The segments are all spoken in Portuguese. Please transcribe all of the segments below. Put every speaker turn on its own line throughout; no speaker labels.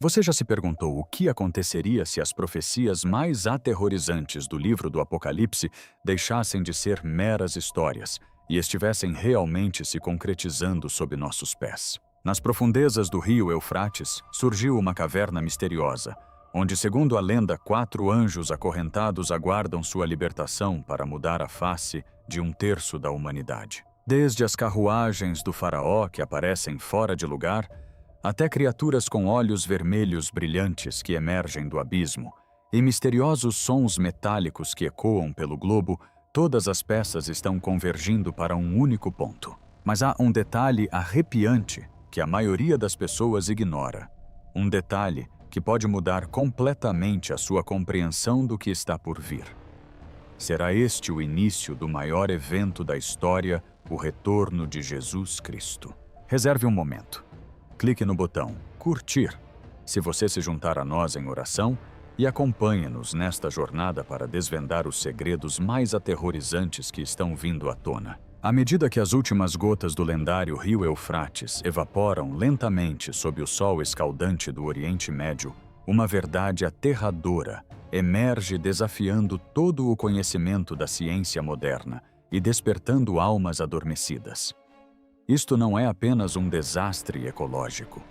Você já se perguntou o que aconteceria se as profecias mais aterrorizantes do livro do Apocalipse deixassem de ser meras histórias e estivessem realmente se concretizando sob nossos pés? Nas profundezas do rio Eufrates surgiu uma caverna misteriosa, onde, segundo a lenda, 4 anjos acorrentados aguardam sua libertação para mudar a face de 1/3 da humanidade. Desde as carruagens do faraó que aparecem fora de lugar, até criaturas com olhos vermelhos brilhantes que emergem do abismo, e misteriosos sons metálicos que ecoam pelo globo, todas as peças estão convergindo para um único ponto. Mas há um detalhe arrepiante que a maioria das pessoas ignora. Um detalhe que pode mudar completamente a sua compreensão do que está por vir. Será este o início do maior evento da história, o retorno de Jesus Cristo. Reserve um momento. Clique no botão curtir se você se juntar a nós em oração e acompanhe-nos nesta jornada para desvendar os segredos mais aterrorizantes que estão vindo à tona. À medida que as últimas gotas do lendário rio Eufrates evaporam lentamente sob o sol escaldante do Oriente Médio, uma verdade aterradora emerge desafiando todo o conhecimento da ciência moderna e despertando almas adormecidas. Isto não é apenas um desastre ecológico,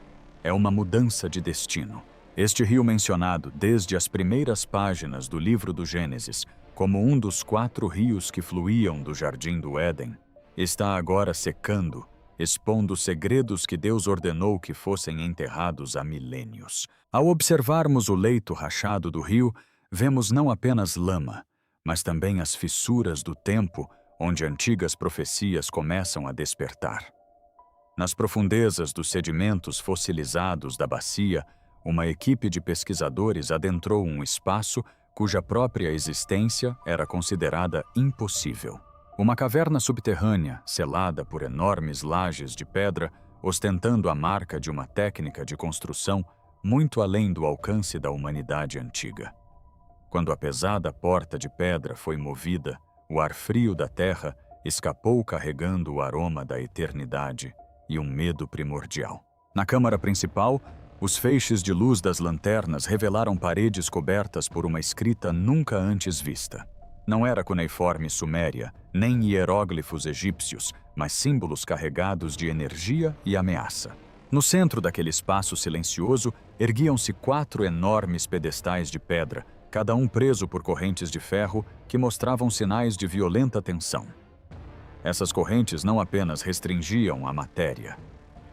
é uma mudança de destino. Este rio mencionado desde as primeiras páginas do livro do Gênesis como um dos 4 rios que fluíam do Jardim do Éden, está agora secando, expondo segredos que Deus ordenou que fossem enterrados há milênios. Ao observarmos o leito rachado do rio, vemos não apenas lama, mas também as fissuras do tempo onde antigas profecias começam a despertar. Nas profundezas dos sedimentos fossilizados da bacia, uma equipe de pesquisadores adentrou um espaço cuja própria existência era considerada impossível. Uma caverna subterrânea, selada por enormes lajes de pedra, ostentando a marca de uma técnica de construção muito além do alcance da humanidade antiga. Quando a pesada porta de pedra foi movida, o ar frio da terra escapou carregando o aroma da eternidade e um medo primordial. Na câmara principal, os feixes de luz das lanternas revelaram paredes cobertas por uma escrita nunca antes vista. Não era cuneiforme suméria, nem hieróglifos egípcios, mas símbolos carregados de energia e ameaça. No centro daquele espaço silencioso, erguiam-se 4 enormes pedestais de pedra, cada um preso por correntes de ferro que mostravam sinais de violenta tensão. Essas correntes não apenas restringiam a matéria,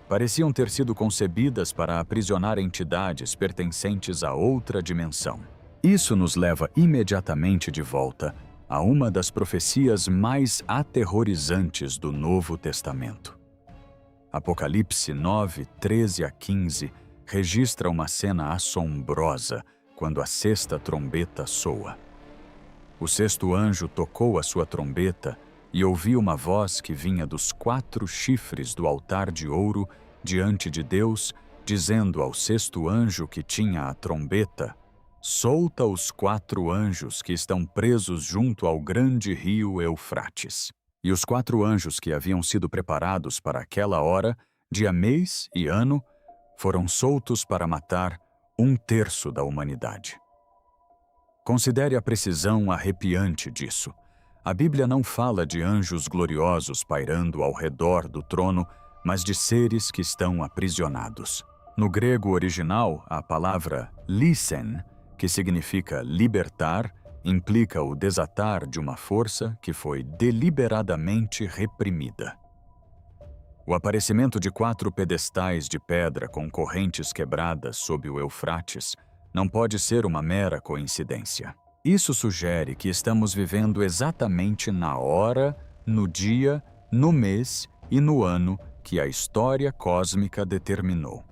pareciam ter sido concebidas para aprisionar entidades pertencentes a outra dimensão. Isso nos leva imediatamente de volta a uma das profecias mais aterrorizantes do Novo Testamento. Apocalipse 9, 13 a 15 registra uma cena assombrosa quando a 6ª trombeta soa. O 6º anjo tocou a sua trombeta e ouvi uma voz que vinha dos 4 chifres do altar de ouro diante de Deus, dizendo ao 6º anjo que tinha a trombeta: solta os 4 anjos que estão presos junto ao grande rio Eufrates. E os 4 anjos que haviam sido preparados para aquela hora, dia, mês e ano, foram soltos para matar 1/3 da humanidade. Considere a precisão arrepiante disso. A Bíblia não fala de anjos gloriosos pairando ao redor do trono, mas de seres que estão aprisionados. No grego original, a palavra lisen, que significa libertar, implica o desatar de uma força que foi deliberadamente reprimida. O aparecimento de 4 pedestais de pedra com correntes quebradas sob o Eufrates não pode ser uma mera coincidência. Isso sugere que estamos vivendo exatamente na hora, no dia, no mês e no ano que a história cósmica determinou.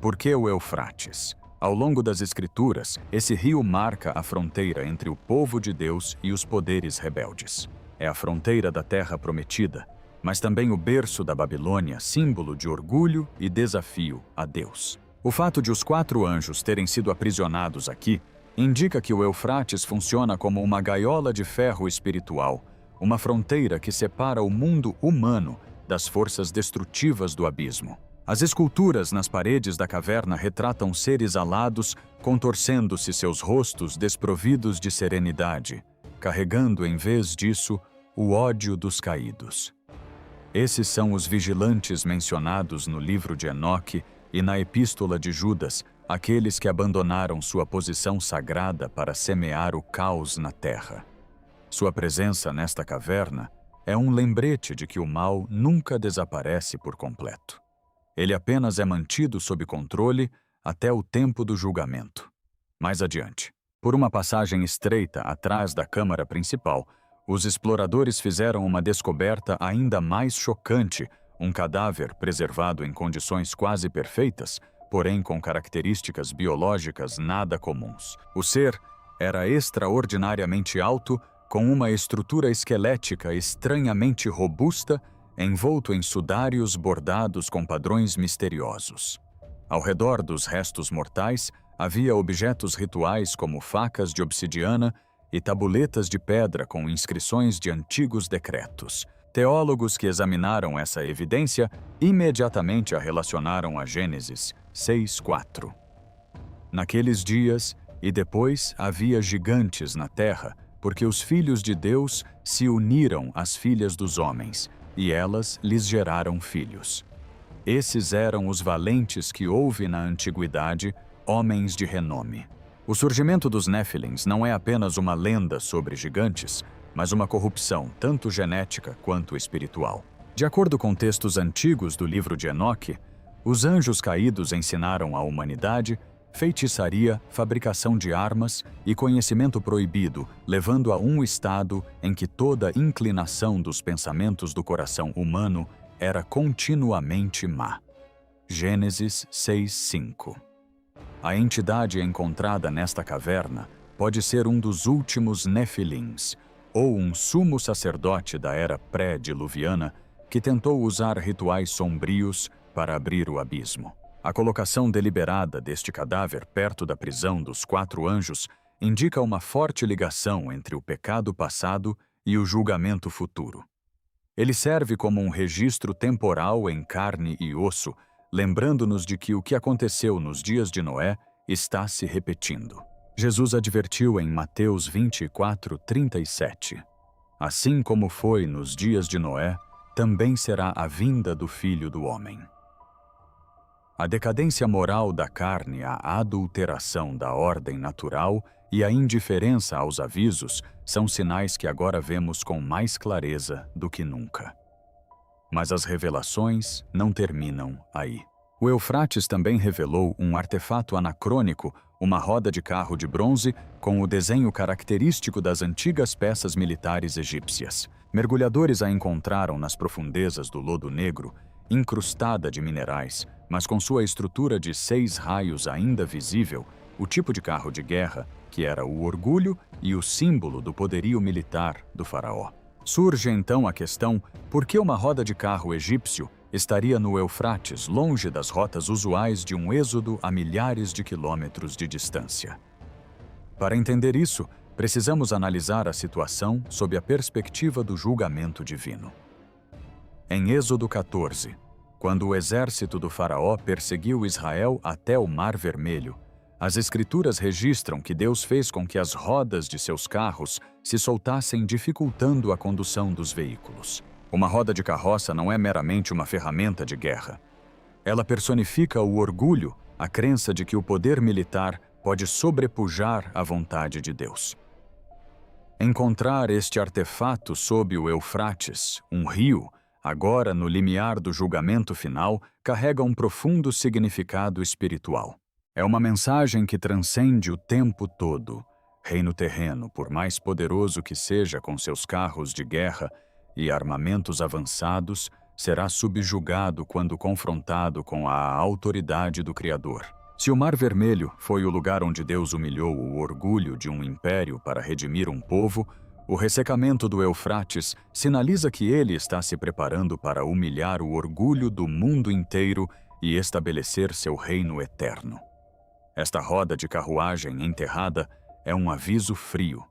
Por que o Eufrates? Ao longo das Escrituras, esse rio marca a fronteira entre o povo de Deus e os poderes rebeldes. É a fronteira da Terra Prometida, mas também o berço da Babilônia, símbolo de orgulho e desafio a Deus. O fato de os 4 anjos terem sido aprisionados aqui indica que o Eufrates funciona como uma gaiola de ferro espiritual, uma fronteira que separa o mundo humano das forças destrutivas do abismo. As esculturas nas paredes da caverna retratam seres alados, contorcendo-se seus rostos desprovidos de serenidade, carregando, em vez disso, o ódio dos caídos. Esses são os vigilantes mencionados no livro de Enoque e na epístola de Judas, aqueles que abandonaram sua posição sagrada para semear o caos na terra. Sua presença nesta caverna é um lembrete de que o mal nunca desaparece por completo. Ele apenas é mantido sob controle até o tempo do julgamento. Mais adiante, por uma passagem estreita atrás da câmara principal, os exploradores fizeram uma descoberta ainda mais chocante, um cadáver preservado em condições quase perfeitas, porém com características biológicas nada comuns. O ser era extraordinariamente alto, com uma estrutura esquelética estranhamente robusta, envolto em sudários bordados com padrões misteriosos. Ao redor dos restos mortais, havia objetos rituais como facas de obsidiana e tabuletas de pedra com inscrições de antigos decretos. Teólogos que examinaram essa evidência imediatamente a relacionaram a Gênesis 6:4. Naqueles dias e depois havia gigantes na terra, porque os filhos de Deus se uniram às filhas dos homens, e elas lhes geraram filhos. Esses eram os valentes que houve na antiguidade, homens de renome. O surgimento dos Néfilins não é apenas uma lenda sobre gigantes, mas uma corrupção tanto genética quanto espiritual. De acordo com textos antigos do livro de Enoque, os anjos caídos ensinaram à humanidade feitiçaria, fabricação de armas e conhecimento proibido, levando a um estado em que toda inclinação dos pensamentos do coração humano era continuamente má. Gênesis 6:5. A entidade encontrada nesta caverna pode ser um dos últimos Nefilins, ou um sumo sacerdote da era pré-diluviana que tentou usar rituais sombrios para abrir o abismo. A colocação deliberada deste cadáver perto da prisão dos 4 anjos indica uma forte ligação entre o pecado passado e o julgamento futuro. Ele serve como um registro temporal em carne e osso, lembrando-nos de que o que aconteceu nos dias de Noé está se repetindo. Jesus advertiu em Mateus 24:37. Assim como foi nos dias de Noé, também será a vinda do Filho do Homem. A decadência moral da carne, a adulteração da ordem natural e a indiferença aos avisos são sinais que agora vemos com mais clareza do que nunca. Mas as revelações não terminam aí. O Eufrates também revelou um artefato anacrônico, uma roda de carro de bronze com o desenho característico das antigas peças militares egípcias. Mergulhadores a encontraram nas profundezas do Lodo Negro, incrustada de minerais, mas com sua estrutura de 6 raios ainda visível, o tipo de carro de guerra que era o orgulho e o símbolo do poderio militar do faraó. Surge então a questão: por que uma roda de carro egípcio estaria no Eufrates, longe das rotas usuais de um êxodo a milhares de quilômetros de distância? Para entender isso, precisamos analisar a situação sob a perspectiva do julgamento divino. Em Êxodo 14, quando o exército do faraó perseguiu Israel até o Mar Vermelho, as Escrituras registram que Deus fez com que as rodas de seus carros se soltassem, dificultando a condução dos veículos. Uma roda de carroça não é meramente uma ferramenta de guerra. Ela personifica o orgulho, a crença de que o poder militar pode sobrepujar a vontade de Deus. Encontrar este artefato sob o Eufrates, um rio, agora no limiar do julgamento final, carrega um profundo significado espiritual. É uma mensagem que transcende o tempo todo. Reino terreno, por mais poderoso que seja com seus carros de guerra e armamentos avançados, será subjugado quando confrontado com a autoridade do Criador. Se o Mar Vermelho foi o lugar onde Deus humilhou o orgulho de um império para redimir um povo, o ressecamento do Eufrates sinaliza que ele está se preparando para humilhar o orgulho do mundo inteiro e estabelecer seu reino eterno. Esta roda de carruagem enterrada é um aviso frio.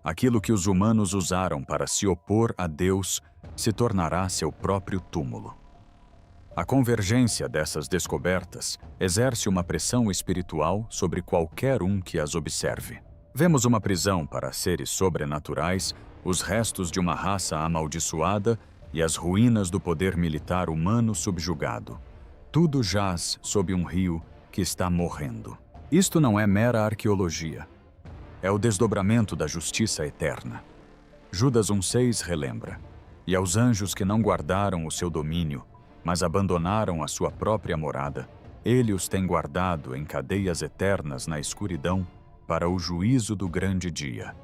Aquilo que os humanos usaram para se opor a Deus se tornará seu próprio túmulo. A convergência dessas descobertas exerce uma pressão espiritual sobre qualquer um que as observe. Vemos uma prisão para seres sobrenaturais, os restos de uma raça amaldiçoada e as ruínas do poder militar humano subjugado. Tudo jaz sob um rio que está morrendo. Isto não é mera arqueologia. É o desdobramento da justiça eterna. Judas 1,6 relembra: "E aos anjos que não guardaram o seu domínio, mas abandonaram a sua própria morada, ele os tem guardado em cadeias eternas na escuridão para o juízo do grande dia."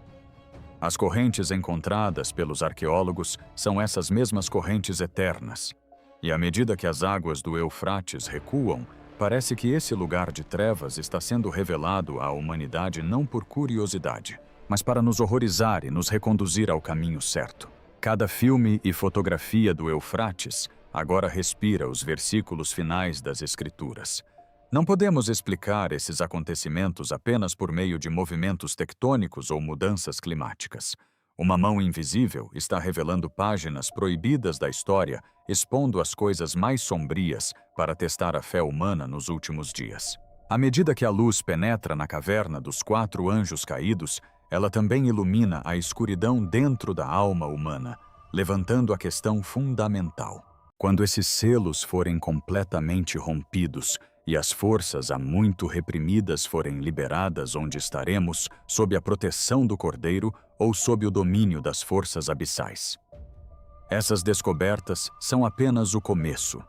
As correntes encontradas pelos arqueólogos são essas mesmas correntes eternas. E à medida que as águas do Eufrates recuam, parece que esse lugar de trevas está sendo revelado à humanidade não por curiosidade, mas para nos horrorizar e nos reconduzir ao caminho certo. Cada filme e fotografia do Eufrates agora respira os versículos finais das Escrituras. Não podemos explicar esses acontecimentos apenas por meio de movimentos tectônicos ou mudanças climáticas. Uma mão invisível está revelando páginas proibidas da história, expondo as coisas mais sombrias para testar a fé humana nos últimos dias. À medida que a luz penetra na caverna dos 4 anjos caídos, ela também ilumina a escuridão dentro da alma humana, levantando a questão fundamental. Quando esses selos forem completamente rompidos e as forças há muito reprimidas forem liberadas, onde estaremos, sob a proteção do Cordeiro ou sob o domínio das forças abissais? Essas descobertas são apenas o começo,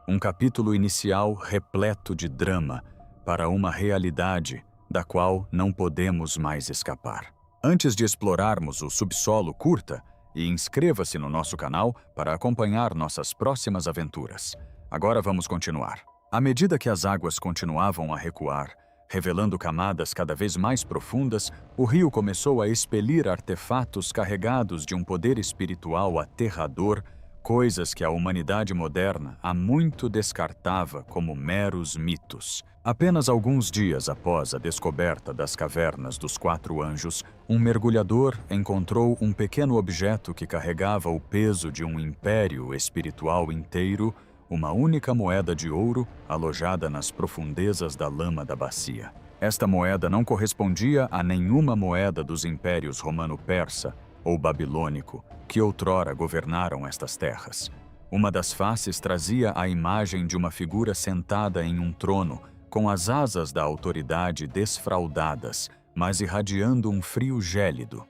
um capítulo inicial repleto de drama para uma realidade da qual não podemos mais escapar. Antes de explorarmos o subsolo, curta e inscreva-se no nosso canal para acompanhar nossas próximas aventuras. Agora vamos continuar. À medida que as águas continuavam a recuar, revelando camadas cada vez mais profundas, o rio começou a expelir artefatos carregados de um poder espiritual aterrador, coisas que a humanidade moderna há muito descartava como meros mitos. Apenas alguns dias após a descoberta das cavernas dos 4 anjos, um mergulhador encontrou um pequeno objeto que carregava o peso de um império espiritual inteiro, uma única moeda de ouro alojada nas profundezas da lama da bacia. Esta moeda não correspondia a nenhuma moeda dos impérios romano-persa ou babilônico que outrora governaram estas terras. Uma das faces trazia a imagem de uma figura sentada em um trono, com as asas da autoridade desfraldadas, mas irradiando um frio gélido.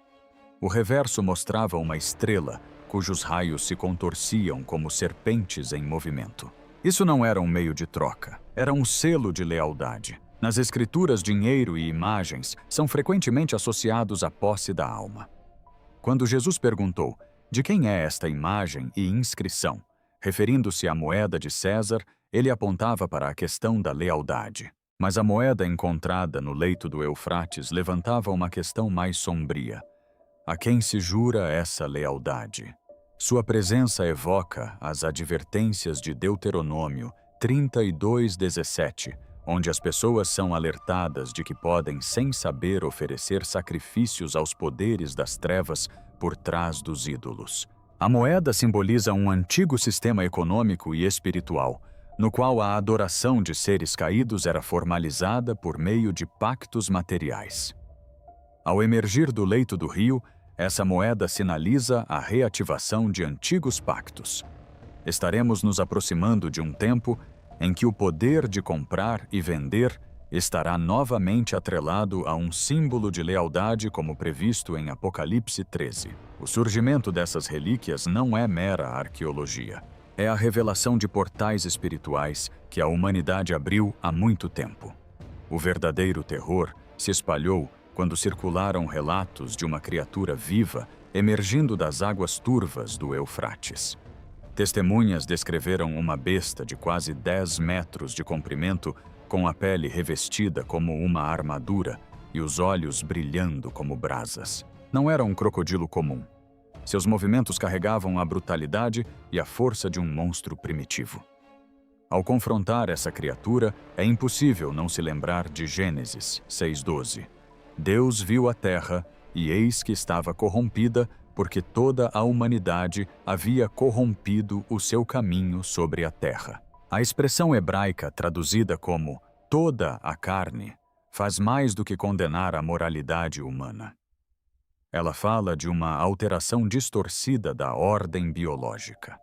O reverso mostrava uma estrela, cujos raios se contorciam como serpentes em movimento. Isso não era um meio de troca, era um selo de lealdade. Nas Escrituras, dinheiro e imagens são frequentemente associados à posse da alma. Quando Jesus perguntou: "De quem é esta imagem e inscrição?", referindo-se à moeda de César, ele apontava para a questão da lealdade. Mas a moeda encontrada no leito do Eufrates levantava uma questão mais sombria. A quem se jura essa lealdade? Sua presença evoca as advertências de Deuteronômio 32:17, onde as pessoas são alertadas de que podem, sem saber, oferecer sacrifícios aos poderes das trevas por trás dos ídolos. A moeda simboliza um antigo sistema econômico e espiritual, no qual a adoração de seres caídos era formalizada por meio de pactos materiais. Ao emergir do leito do rio, essa moeda sinaliza a reativação de antigos pactos. Estaremos nos aproximando de um tempo em que o poder de comprar e vender estará novamente atrelado a um símbolo de lealdade como previsto em Apocalipse 13. O surgimento dessas relíquias não é mera arqueologia. É a revelação de portais espirituais que a humanidade abriu há muito tempo. O verdadeiro terror se espalhou quando circularam relatos de uma criatura viva emergindo das águas turvas do Eufrates. Testemunhas descreveram uma besta de quase 10 metros de comprimento, com a pele revestida como uma armadura e os olhos brilhando como brasas. Não era um crocodilo comum. Seus movimentos carregavam a brutalidade e a força de um monstro primitivo. Ao confrontar essa criatura, é impossível não se lembrar de Gênesis 6:12. Deus viu a terra, e eis que estava corrompida, porque toda a humanidade havia corrompido o seu caminho sobre a terra. A expressão hebraica traduzida como toda a carne faz mais do que condenar a moralidade humana. Ela fala de uma alteração distorcida da ordem biológica.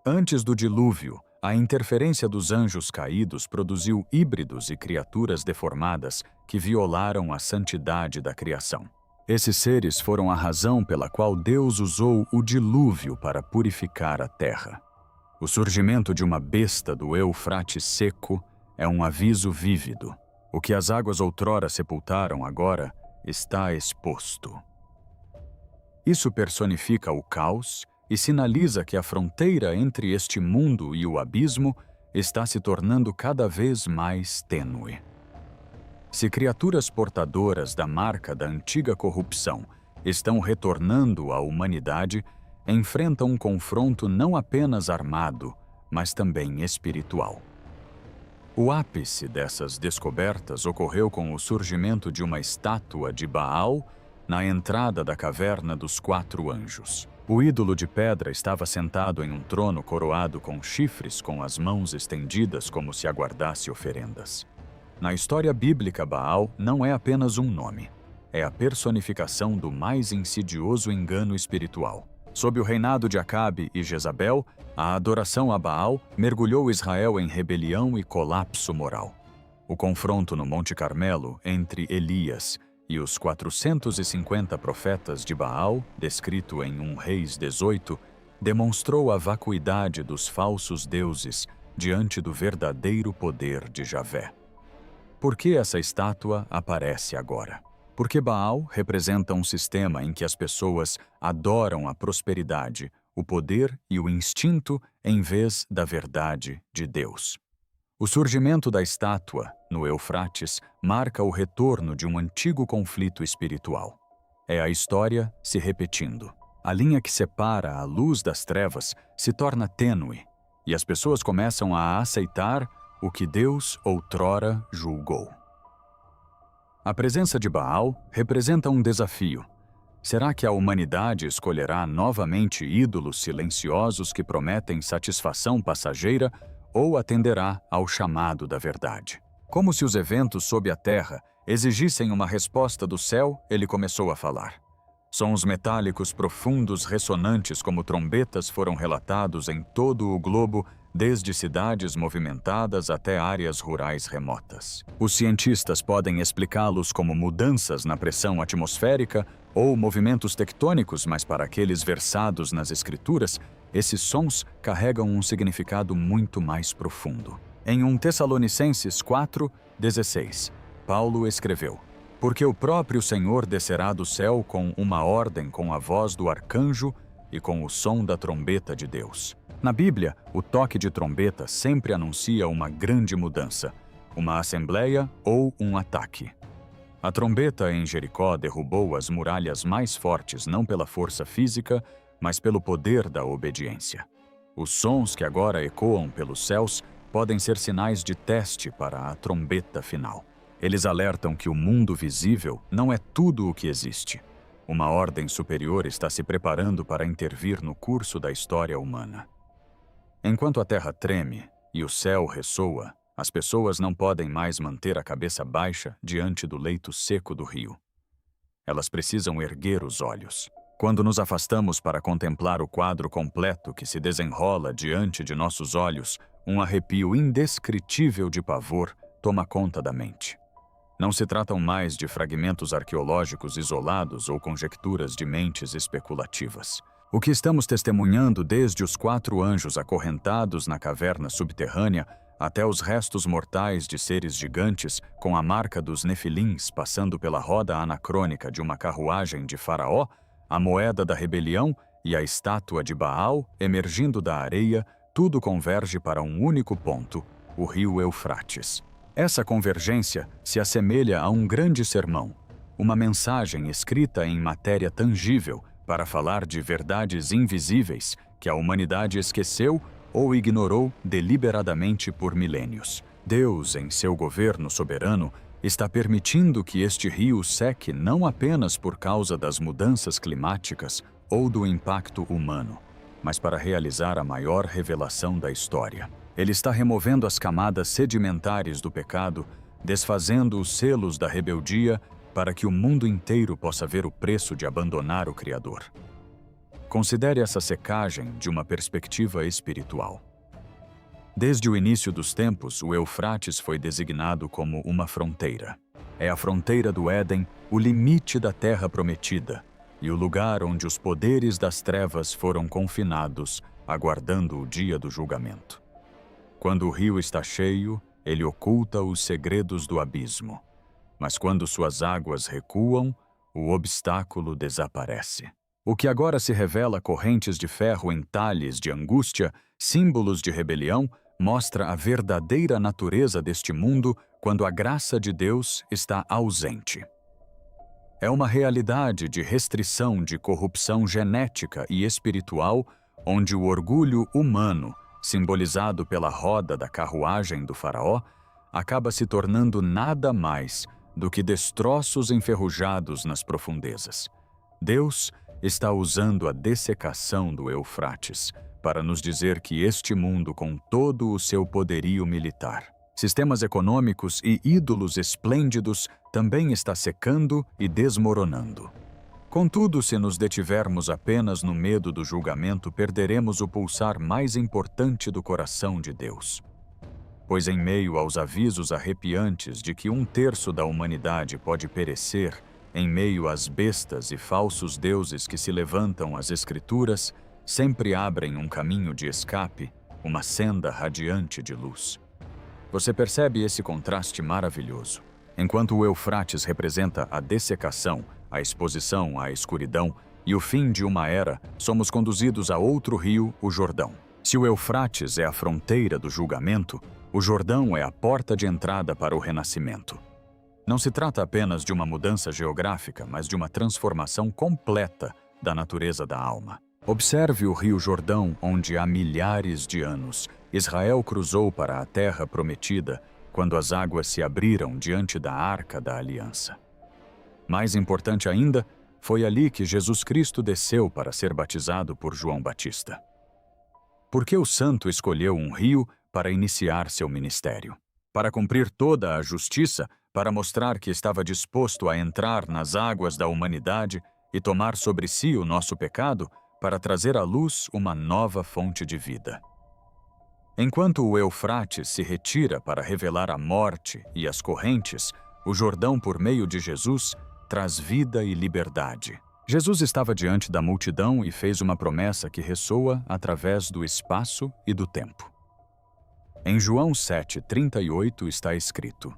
Antes do dilúvio, a interferência dos anjos caídos produziu híbridos e criaturas deformadas que violaram a santidade da criação. Esses seres foram a razão pela qual Deus usou o dilúvio para purificar a terra. O surgimento de uma besta do Eufrates seco é um aviso vívido. O que as águas outrora sepultaram agora está exposto. Isso personifica o caos e sinaliza que a fronteira entre este mundo e o abismo está se tornando cada vez mais tênue. Se criaturas portadoras da marca da antiga corrupção estão retornando à humanidade, enfrentam um confronto não apenas armado, mas também espiritual. O ápice dessas descobertas ocorreu com o surgimento de uma estátua de Baal na entrada da caverna dos 4 anjos. O ídolo de pedra estava sentado em um trono coroado com chifres, com as mãos estendidas como se aguardasse oferendas. Na história bíblica, Baal não é apenas um nome. É a personificação do mais insidioso engano espiritual. Sob o reinado de Acabe e Jezabel, a adoração a Baal mergulhou Israel em rebelião e colapso moral. O confronto no Monte Carmelo entre Elias e os 450 profetas de Baal, descrito em 1 Reis 18, demonstrou a vacuidade dos falsos deuses diante do verdadeiro poder de Javé. Por que essa estátua aparece agora? Porque Baal representa um sistema em que as pessoas adoram a prosperidade, o poder e o instinto em vez da verdade de Deus. O surgimento da estátua, no Eufrates, marca o retorno de um antigo conflito espiritual. É a história se repetindo. A linha que separa a luz das trevas se torna tênue, e as pessoas começam a aceitar o que Deus outrora julgou. A presença de Baal representa um desafio. Será que a humanidade escolherá novamente ídolos silenciosos que prometem satisfação passageira ou atenderá ao chamado da verdade? Como se os eventos sob a terra exigissem uma resposta do céu, ele começou a falar. Sons metálicos profundos ressonantes como trombetas foram relatados em todo o globo, desde cidades movimentadas até áreas rurais remotas. Os cientistas podem explicá-los como mudanças na pressão atmosférica ou movimentos tectônicos, mas para aqueles versados nas escrituras, esses sons carregam um significado muito mais profundo. Em 1 Tessalonicenses 4:16, Paulo escreveu: Porque o próprio Senhor descerá do céu com uma ordem, com a voz do arcanjo e com o som da trombeta de Deus. Na Bíblia, o toque de trombeta sempre anuncia uma grande mudança, uma assembleia ou um ataque. A trombeta em Jericó derrubou as muralhas mais fortes não pela força física, mas pelo poder da obediência. Os sons que agora ecoam pelos céus podem ser sinais de teste para a trombeta final. Eles alertam que o mundo visível não é tudo o que existe. Uma ordem superior está se preparando para intervir no curso da história humana. Enquanto a terra treme e o céu ressoa, as pessoas não podem mais manter a cabeça baixa diante do leito seco do rio. Elas precisam erguer os olhos. Quando nos afastamos para contemplar o quadro completo que se desenrola diante de nossos olhos, um arrepio indescritível de pavor toma conta da mente. Não se tratam mais de fragmentos arqueológicos isolados ou conjecturas de mentes especulativas. O que estamos testemunhando desde os 4 anjos acorrentados na caverna subterrânea até os restos mortais de seres gigantes com a marca dos nefilins passando pela roda anacrônica de uma carruagem de Faraó, a moeda da rebelião e a estátua de Baal emergindo da areia, tudo converge para um único ponto, o rio Eufrates. Essa convergência se assemelha a um grande sermão, uma mensagem escrita em matéria tangível para falar de verdades invisíveis que a humanidade esqueceu ou ignorou deliberadamente por milênios. Deus, em seu governo soberano, está permitindo que este rio seque não apenas por causa das mudanças climáticas ou do impacto humano, mas para realizar a maior revelação da história. Ele está removendo as camadas sedimentares do pecado, desfazendo os selos da rebeldia para que o mundo inteiro possa ver o preço de abandonar o Criador. Considere essa secagem de uma perspectiva espiritual. Desde o início dos tempos, o Eufrates foi designado como uma fronteira. É a fronteira do Éden, o limite da terra prometida, e o lugar onde os poderes das trevas foram confinados, aguardando o dia do julgamento. Quando o rio está cheio, ele oculta os segredos do abismo. Mas quando suas águas recuam, o obstáculo desaparece. O que agora se revela correntes de ferro em talhes de angústia, símbolos de rebelião, mostra a verdadeira natureza deste mundo quando a graça de Deus está ausente. É uma realidade de restrição de corrupção genética e espiritual, onde o orgulho humano, simbolizado pela roda da carruagem do faraó, acaba se tornando nada mais do que destroços enferrujados nas profundezas. Deus está usando a dessecação do Eufrates para nos dizer que este mundo, com todo o seu poderio militar, sistemas econômicos e ídolos esplêndidos, também está secando e desmoronando. Contudo, se nos detivermos apenas no medo do julgamento, perderemos o pulsar mais importante do coração de Deus. Pois em meio aos avisos arrepiantes de que 1/3 da humanidade pode perecer, em meio às bestas e falsos deuses que se levantam às Escrituras, sempre abrem um caminho de escape, uma senda radiante de luz. Você percebe esse contraste maravilhoso? Enquanto o Eufrates representa a dessecação, a exposição à escuridão e o fim de uma era, somos conduzidos a outro rio, o Jordão. Se o Eufrates é a fronteira do julgamento, o Jordão é a porta de entrada para o renascimento. Não se trata apenas de uma mudança geográfica, mas de uma transformação completa da natureza da alma. Observe o rio Jordão, onde há milhares de anos Israel cruzou para a terra prometida, quando as águas se abriram diante da Arca da Aliança. Mais importante ainda, foi ali que Jesus Cristo desceu para ser batizado por João Batista. Por que o santo escolheu um rio para iniciar seu ministério? Para cumprir toda a justiça, para mostrar que estava disposto a entrar nas águas da humanidade e tomar sobre si o nosso pecado, para trazer à luz uma nova fonte de vida. Enquanto o Eufrates se retira para revelar a morte e as correntes, o Jordão, por meio de Jesus, traz vida e liberdade. Jesus estava diante da multidão e fez uma promessa que ressoa através do espaço e do tempo. Em João 7:38 está escrito: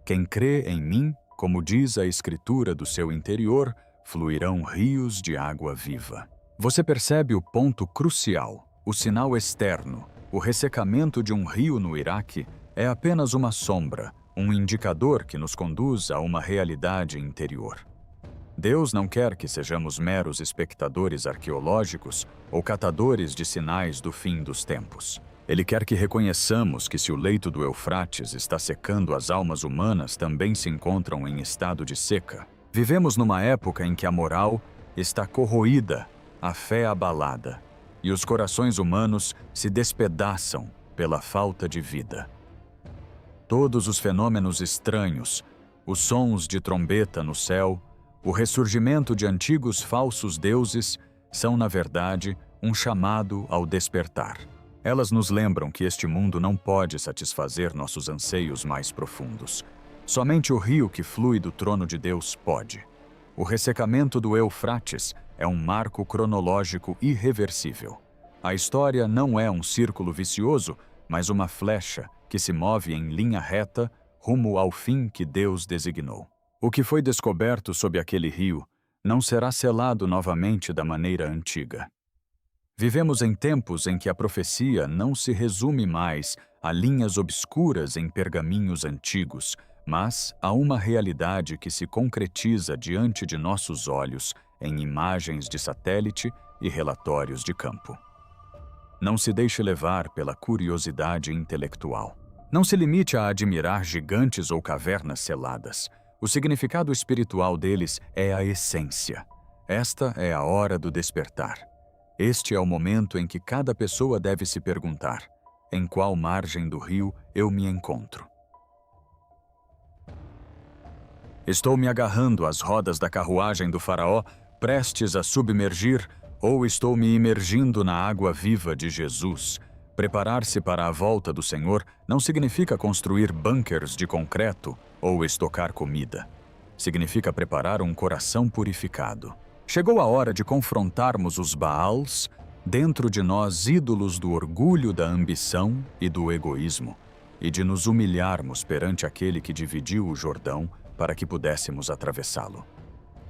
"Quem crê em mim, como diz a Escritura, do seu interior, fluirão rios de água viva." Você percebe o ponto crucial, o sinal externo. O ressecamento de um rio no Iraque é apenas uma sombra, um indicador que nos conduz a uma realidade interior. Deus não quer que sejamos meros espectadores arqueológicos ou catadores de sinais do fim dos tempos. Ele quer que reconheçamos que se o leito do Eufrates está secando, as almas humanas também se encontram em estado de seca. Vivemos numa época em que a moral está corroída, a fé abalada, e os corações humanos se despedaçam pela falta de vida. Todos os fenômenos estranhos, os sons de trombeta no céu, o ressurgimento de antigos falsos deuses são, na verdade, um chamado ao despertar. Elas nos lembram que este mundo não pode satisfazer nossos anseios mais profundos. Somente o rio que flui do trono de Deus pode. O ressecamento do Eufrates é um marco cronológico irreversível. A história não é um círculo vicioso, mas uma flecha que se move em linha reta rumo ao fim que Deus designou. O que foi descoberto sob aquele rio não será selado novamente da maneira antiga. Vivemos em tempos em que a profecia não se resume mais a linhas obscuras em pergaminhos antigos, mas a uma realidade que se concretiza diante de nossos olhos em imagens de satélite e relatórios de campo. Não se deixe levar pela curiosidade intelectual. Não se limite a admirar gigantes ou cavernas seladas. O significado espiritual deles é a essência. Esta é a hora do despertar. Este é o momento em que cada pessoa deve se perguntar: em qual margem do rio eu me encontro. Estou me agarrando às rodas da carruagem do faraó, prestes a submergir, ou estou me imergindo na água viva de Jesus? Preparar-se para a volta do Senhor não significa construir bunkers de concreto ou estocar comida. Significa preparar um coração purificado. Chegou a hora de confrontarmos os Baals, dentro de nós ídolos do orgulho, da ambição e do egoísmo, e de nos humilharmos perante aquele que dividiu o Jordão para que pudéssemos atravessá-lo.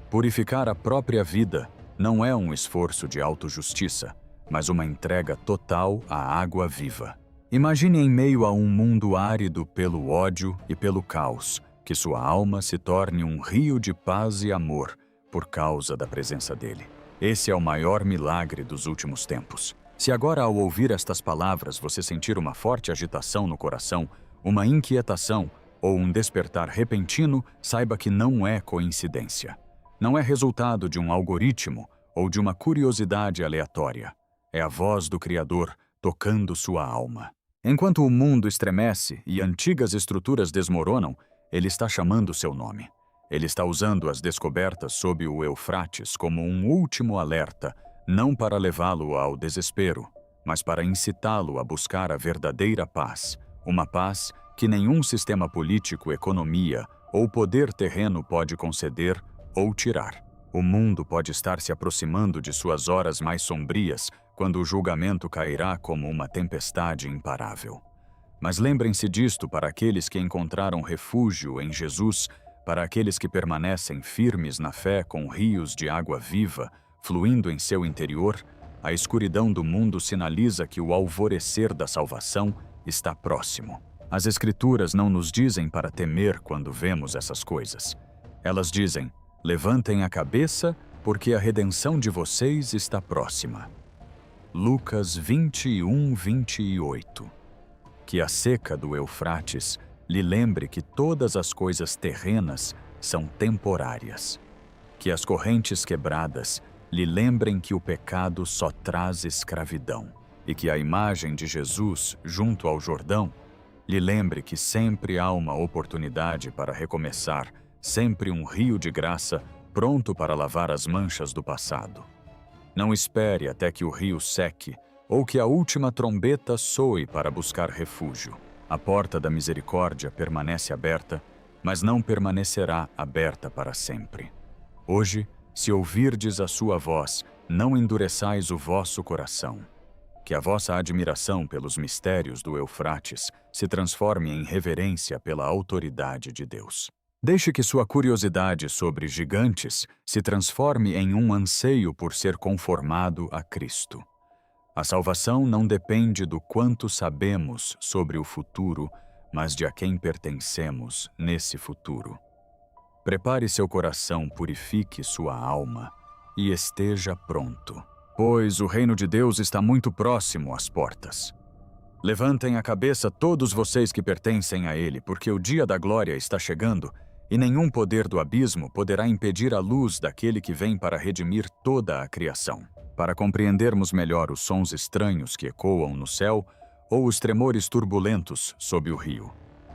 Purificar a própria vida não é um esforço de autojustiça, mas uma entrega total à água viva. Imagine em meio a um mundo árido pelo ódio e pelo caos, que sua alma se torne um rio de paz e amor por causa da presença dele. Esse é o maior milagre dos últimos tempos. Se agora, ao ouvir estas palavras, você sentir uma forte agitação no coração, uma inquietação ou um despertar repentino, saiba que não é coincidência. Não é resultado de um algoritmo ou de uma curiosidade aleatória. É a voz do Criador tocando sua alma. Enquanto o mundo estremece e antigas estruturas desmoronam, ele está chamando seu nome. Ele está usando as descobertas sob o Eufrates como um último alerta, não para levá-lo ao desespero, mas para incitá-lo a buscar a verdadeira paz, uma paz que nenhum sistema político, economia ou poder terreno pode conceder ou tirar. O mundo pode estar se aproximando de suas horas mais sombrias, quando o julgamento cairá como uma tempestade imparável. Mas lembrem-se disto para aqueles que encontraram refúgio em Jesus, para aqueles que permanecem firmes na fé com rios de água viva fluindo em seu interior. A escuridão do mundo sinaliza que o alvorecer da salvação está próximo. As Escrituras não nos dizem para temer quando vemos essas coisas. Elas dizem: levantem a cabeça, porque a redenção de vocês está próxima. Lucas 21:28. Que a seca do Eufrates lhe lembre que todas as coisas terrenas são temporárias. Que as correntes quebradas lhe lembrem que o pecado só traz escravidão. E que a imagem de Jesus junto ao Jordão lhe lembre que sempre há uma oportunidade para recomeçar, sempre um rio de graça pronto para lavar as manchas do passado. Não espere até que o rio seque ou que a última trombeta soe para buscar refúgio. A porta da misericórdia permanece aberta, mas não permanecerá aberta para sempre. Hoje, se ouvirdes a sua voz, não endureçais o vosso coração. Que a vossa admiração pelos mistérios do Eufrates se transforme em reverência pela autoridade de Deus. Deixe que sua curiosidade sobre gigantes se transforme em um anseio por ser conformado a Cristo. A salvação não depende do quanto sabemos sobre o futuro, mas de a quem pertencemos nesse futuro. Prepare seu coração, purifique sua alma e esteja pronto, pois o reino de Deus está muito próximo às portas. Levantem a cabeça todos vocês que pertencem a Ele, porque o dia da glória está chegando e nenhum poder do abismo poderá impedir a luz daquele que vem para redimir toda a criação. Para compreendermos melhor os sons estranhos que ecoam no céu ou os tremores turbulentos sob o rio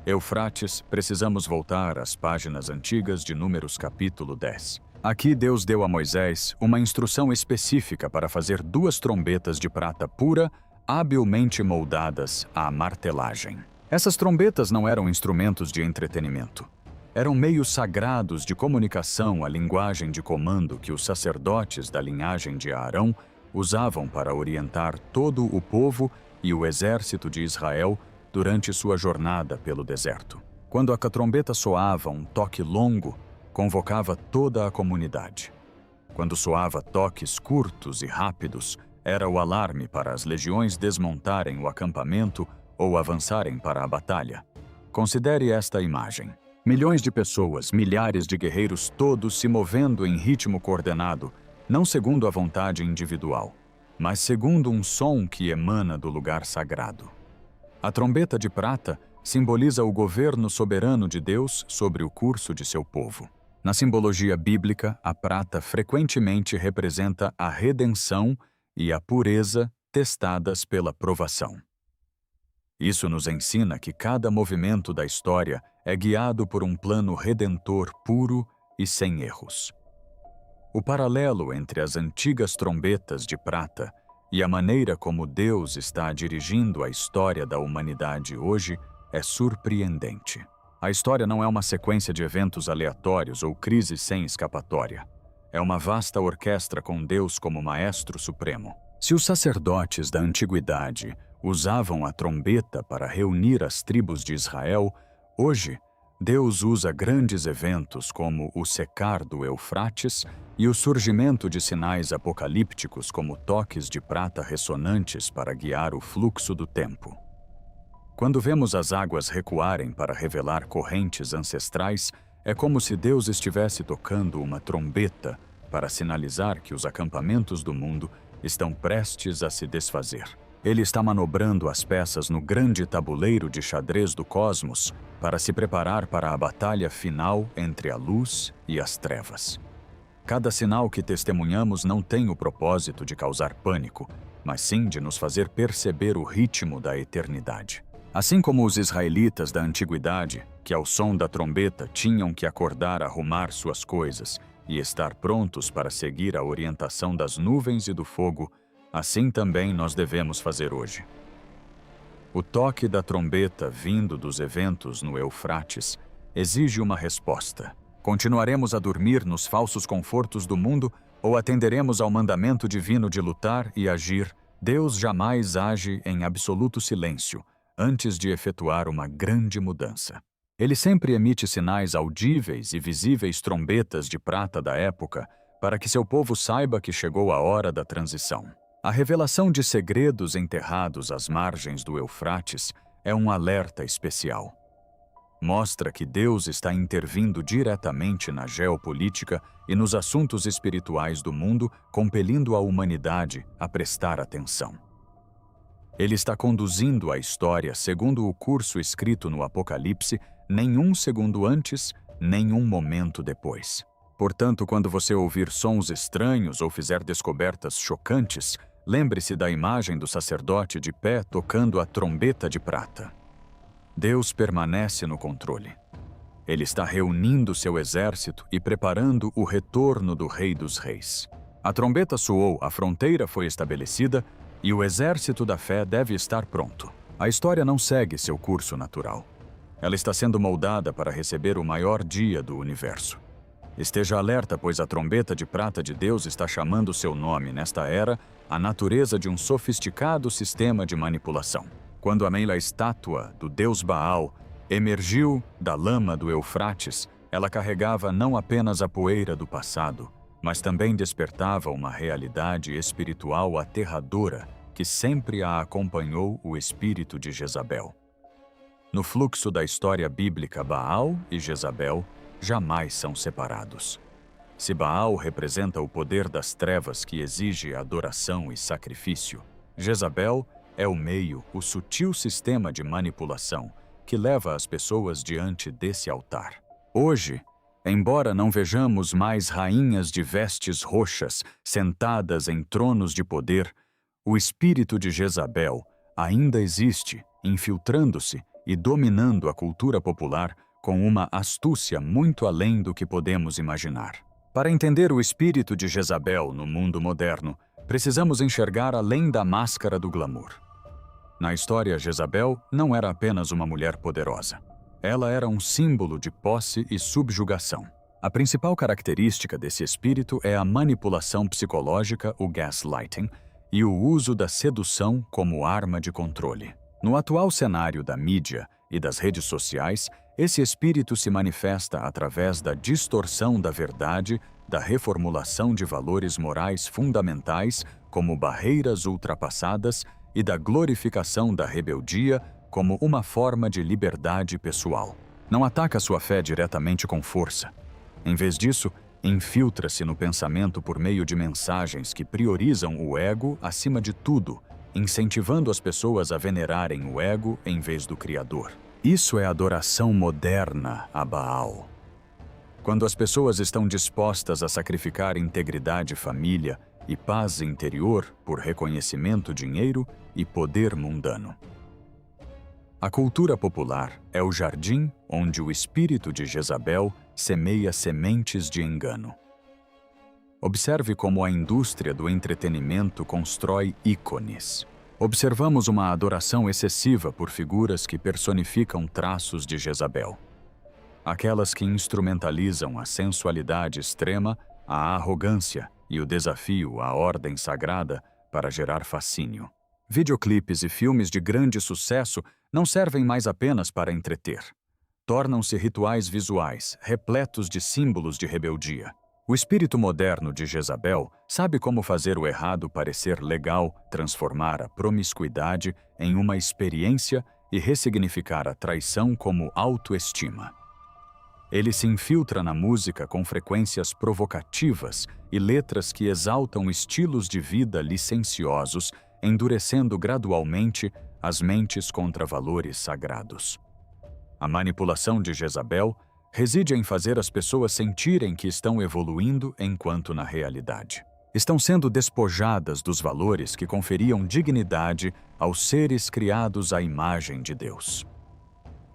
Eufrates, precisamos voltar às páginas antigas de Números capítulo 10. Aqui Deus deu a Moisés uma instrução específica para fazer 2 trombetas de prata pura, habilmente moldadas à martelagem. Essas trombetas não eram instrumentos de entretenimento. Eram meios sagrados de comunicação, a linguagem de comando que os sacerdotes da linhagem de Arão usavam para orientar todo o povo e o exército de Israel durante sua jornada pelo deserto. Quando a trombeta soava um toque longo, convocava toda a comunidade. Quando soava toques curtos e rápidos, era o alarme para as legiões desmontarem o acampamento ou avançarem para a batalha. Considere esta imagem. Milhões de pessoas, milhares de guerreiros, todos se movendo em ritmo coordenado, não segundo a vontade individual, mas segundo um som que emana do lugar sagrado. A trombeta de prata simboliza o governo soberano de Deus sobre o curso de seu povo. Na simbologia bíblica, a prata frequentemente representa a redenção e a pureza testadas pela provação. Isso nos ensina que cada movimento da história é guiado por um plano redentor puro e sem erros. O paralelo entre as antigas trombetas de prata e a maneira como Deus está dirigindo a história da humanidade hoje é surpreendente. A história não é uma sequência de eventos aleatórios ou crises sem escapatória. É uma vasta orquestra com Deus como maestro supremo. Se os sacerdotes da antiguidade usavam a trombeta para reunir as tribos de Israel, hoje Deus usa grandes eventos como o secar do Eufrates e o surgimento de sinais apocalípticos como toques de prata ressonantes para guiar o fluxo do tempo. Quando vemos as águas recuarem para revelar correntes ancestrais, é como se Deus estivesse tocando uma trombeta para sinalizar que os acampamentos do mundo estão prestes a se desfazer. Ele está manobrando as peças no grande tabuleiro de xadrez do cosmos para se preparar para a batalha final entre a luz e as trevas. Cada sinal que testemunhamos não tem o propósito de causar pânico, mas sim de nos fazer perceber o ritmo da eternidade. Assim como os israelitas da antiguidade, que ao som da trombeta tinham que acordar, arrumar suas coisas e estar prontos para seguir a orientação das nuvens e do fogo, assim também nós devemos fazer hoje. O toque da trombeta vindo dos eventos no Eufrates exige uma resposta. Continuaremos a dormir nos falsos confortos do mundo ou atenderemos ao mandamento divino de lutar e agir? Deus jamais age em absoluto silêncio antes de efetuar uma grande mudança. Ele sempre emite sinais audíveis e visíveis trombetas de prata da época para que seu povo saiba que chegou a hora da transição. A revelação de segredos enterrados às margens do Eufrates é um alerta especial. Mostra que Deus está intervindo diretamente na geopolítica e nos assuntos espirituais do mundo, compelindo a humanidade a prestar atenção. Ele está conduzindo a história segundo o curso escrito no Apocalipse, nenhum segundo antes, nenhum momento depois. Portanto, quando você ouvir sons estranhos ou fizer descobertas chocantes, lembre-se da imagem do sacerdote de pé tocando a trombeta de prata. Deus permanece no controle. Ele está reunindo seu exército e preparando o retorno do Rei dos Reis. A trombeta soou, a fronteira foi estabelecida e o exército da fé deve estar pronto. A história não segue seu curso natural. Ela está sendo moldada para receber o maior dia do universo. Esteja alerta, pois a trombeta de prata de Deus está chamando seu nome, nesta era, a natureza de um sofisticado sistema de manipulação. Quando a estátua do deus Baal emergiu da lama do Eufrates, ela carregava não apenas a poeira do passado, mas também despertava uma realidade espiritual aterradora que sempre a acompanhou, o espírito de Jezabel. No fluxo da história bíblica, Baal e Jezabel jamais são separados. Se Baal representa o poder das trevas que exige adoração e sacrifício, Jezabel é o meio, o sutil sistema de manipulação que leva as pessoas diante desse altar. Hoje, embora não vejamos mais rainhas de vestes roxas sentadas em tronos de poder, o espírito de Jezabel ainda existe, infiltrando-se e dominando a cultura popular com uma astúcia muito além do que podemos imaginar. Para entender o espírito de Jezabel no mundo moderno, precisamos enxergar além da máscara do glamour. Na história, Jezabel não era apenas uma mulher poderosa. Ela era um símbolo de posse e subjugação. A principal característica desse espírito é a manipulação psicológica, o gaslighting, e o uso da sedução como arma de controle. No atual cenário da mídia e das redes sociais, esse espírito se manifesta através da distorção da verdade, da reformulação de valores morais fundamentais como barreiras ultrapassadas e da glorificação da rebeldia como uma forma de liberdade pessoal. Não ataca sua fé diretamente com força. Em vez disso, infiltra-se no pensamento por meio de mensagens que priorizam o ego acima de tudo, incentivando as pessoas a venerarem o ego em vez do Criador. Isso é adoração moderna a Baal. Quando as pessoas estão dispostas a sacrificar integridade, família e paz interior por reconhecimento, dinheiro e poder mundano. A cultura popular é o jardim onde o espírito de Jezabel semeia sementes de engano. Observe como a indústria do entretenimento constrói ícones. Observamos uma adoração excessiva por figuras que personificam traços de Jezabel. Aquelas que instrumentalizam a sensualidade extrema, a arrogância e o desafio à ordem sagrada para gerar fascínio. Videoclipes e filmes de grande sucesso não servem mais apenas para entreter. Tornam-se rituais visuais, repletos de símbolos de rebeldia. O espírito moderno de Jezabel sabe como fazer o errado parecer legal, transformar a promiscuidade em uma experiência e ressignificar a traição como autoestima. Ele se infiltra na música com frequências provocativas e letras que exaltam estilos de vida licenciosos, endurecendo gradualmente as mentes contra valores sagrados. A manipulação de Jezabel reside em fazer as pessoas sentirem que estão evoluindo enquanto na realidade estão sendo despojadas dos valores que conferiam dignidade aos seres criados à imagem de Deus.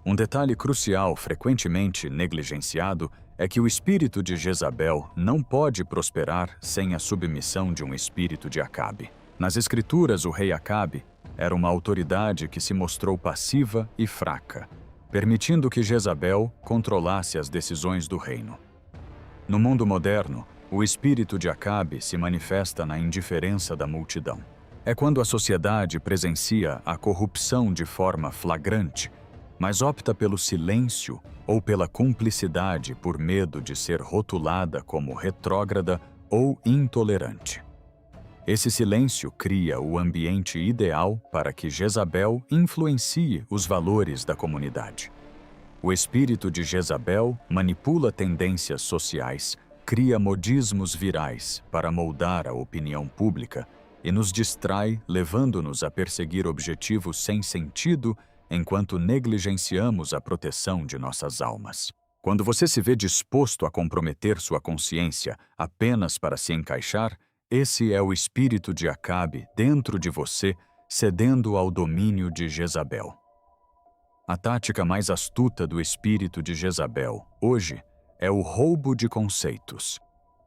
Um detalhe crucial frequentemente negligenciado é que o espírito de Jezabel não pode prosperar sem a submissão de um espírito de Acabe. Nas Escrituras, o rei Acabe era uma autoridade que se mostrou passiva e fraca, permitindo que Jezabel controlasse as decisões do reino. No mundo moderno, o espírito de Acabe se manifesta na indiferença da multidão. É quando a sociedade presencia a corrupção de forma flagrante, mas opta pelo silêncio ou pela cumplicidade por medo de ser rotulada como retrógrada ou intolerante. Esse silêncio cria o ambiente ideal para que Jezabel influencie os valores da comunidade. O espírito de Jezabel manipula tendências sociais, cria modismos virais para moldar a opinião pública e nos distrai, levando-nos a perseguir objetivos sem sentido enquanto negligenciamos a proteção de nossas almas. Quando você se vê disposto a comprometer sua consciência apenas para se encaixar, esse é o espírito de Acabe dentro de você, cedendo ao domínio de Jezabel. A tática mais astuta do espírito de Jezabel, hoje, é o roubo de conceitos.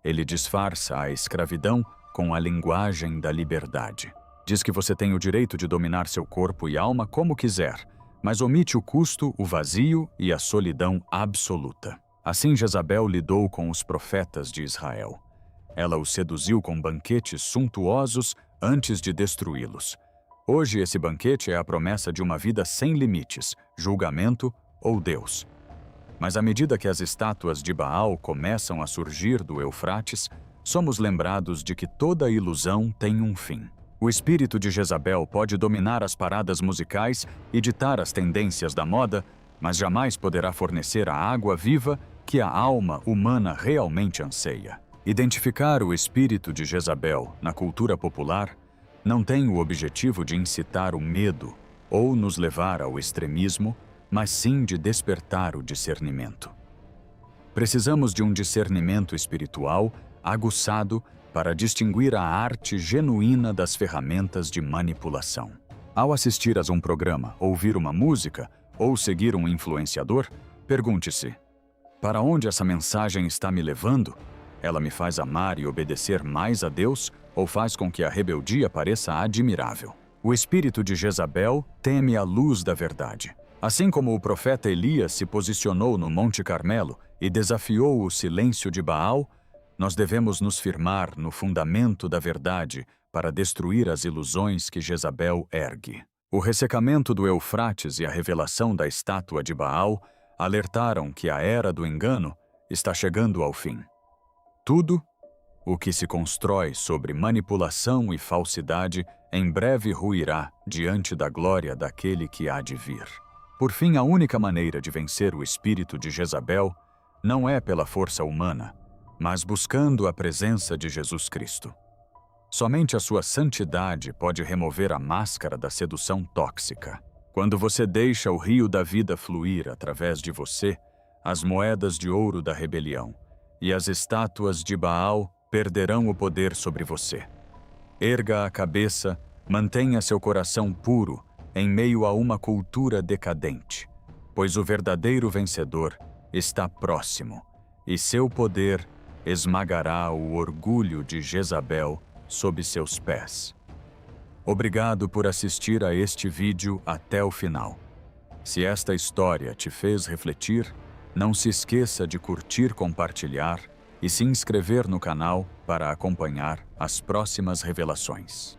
Ele disfarça a escravidão com a linguagem da liberdade. Diz que você tem o direito de dominar seu corpo e alma como quiser, mas omite o custo, o vazio e a solidão absoluta. Assim Jezabel lidou com os profetas de Israel. Ela os seduziu com banquetes suntuosos antes de destruí-los. Hoje esse banquete é a promessa de uma vida sem limites, julgamento ou Deus. Mas à medida que as estátuas de Baal começam a surgir do Eufrates, somos lembrados de que toda ilusão tem um fim. O espírito de Jezabel pode dominar as paradas musicais e ditar as tendências da moda, mas jamais poderá fornecer a água viva que a alma humana realmente anseia. Identificar o espírito de Jezabel na cultura popular não tem o objetivo de incitar o medo ou nos levar ao extremismo, mas sim de despertar o discernimento. Precisamos de um discernimento espiritual aguçado para distinguir a arte genuína das ferramentas de manipulação. Ao assistir a um programa, ouvir uma música ou seguir um influenciador, pergunte-se: para onde essa mensagem está me levando? Ela me faz amar e obedecer mais a Deus ou faz com que a rebeldia pareça admirável? O espírito de Jezabel teme a luz da verdade. Assim como o profeta Elias se posicionou no Monte Carmelo e desafiou o silêncio de Baal, nós devemos nos firmar no fundamento da verdade para destruir as ilusões que Jezabel ergue. O ressecamento do Eufrates e a revelação da estátua de Baal alertaram que a era do engano está chegando ao fim. Tudo o que se constrói sobre manipulação e falsidade em breve ruirá diante da glória daquele que há de vir. Por fim, a única maneira de vencer o espírito de Jezabel não é pela força humana, mas buscando a presença de Jesus Cristo. Somente a sua santidade pode remover a máscara da sedução tóxica. Quando você deixa o rio da vida fluir através de você, as moedas de ouro da rebelião e as estátuas de Baal perderão o poder sobre você. Erga a cabeça, mantenha seu coração puro em meio a uma cultura decadente, pois o verdadeiro vencedor está próximo, e seu poder esmagará o orgulho de Jezabel sob seus pés. Obrigado por assistir a este vídeo até o final. Se esta história te fez refletir, não se esqueça de curtir, compartilhar e se inscrever no canal para acompanhar as próximas revelações.